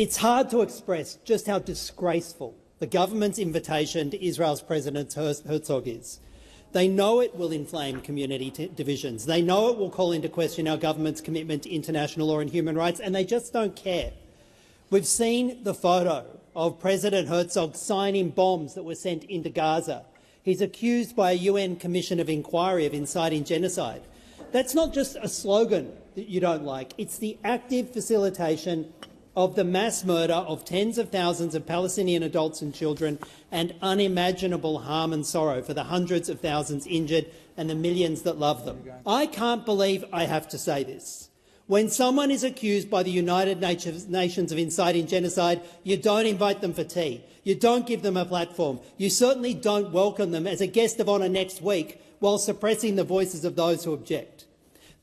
It's hard to express just how disgraceful the government's invitation to Israel's President Hertsoug is. They know it will inflame community divisions. They know it will call into question our government's commitment to international law and human rights, and they just don't care. We've seen the photo of President Hertsoug signing bombs that were sent into Gaza. He's accused by a UN Commission of Inquiry of inciting genocide. That's not just a slogan that you don't like. It's the active facilitation of the mass murder of tens of thousands of Palestinian adults and children and unimaginable harm and sorrow for the hundreds of thousands injured and the millions that love them. I can't believe I have to say this. When someone is accused by the United Nations of inciting genocide, you don't invite them for tea. You don't give them a platform. You certainly don't welcome them as a guest of honour next week while suppressing the voices of those who object.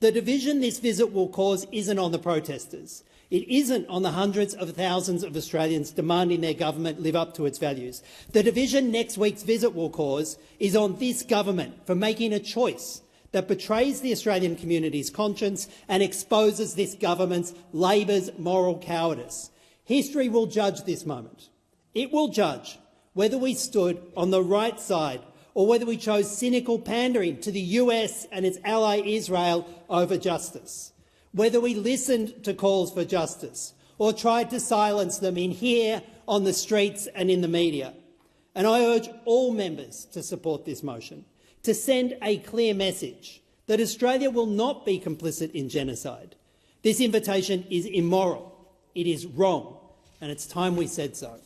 The division this visit will cause isn't on the protesters. It isn't on the hundreds of thousands of Australians demanding their government live up to its values. The division next week's visit will cause is on this government for making a choice that betrays the Australian community's conscience and exposes this government's Labor's moral cowardice. History will judge this moment. It will judge whether we stood on the right side or whether we chose cynical pandering to the US and its ally Israel over justice, whether we listened to calls for justice or tried to silence them in here, on the streets and in the media. And I urge all members to support this motion, to send a clear message that Australia will not be complicit in genocide. This invitation is immoral, it is wrong, and it's time we said so.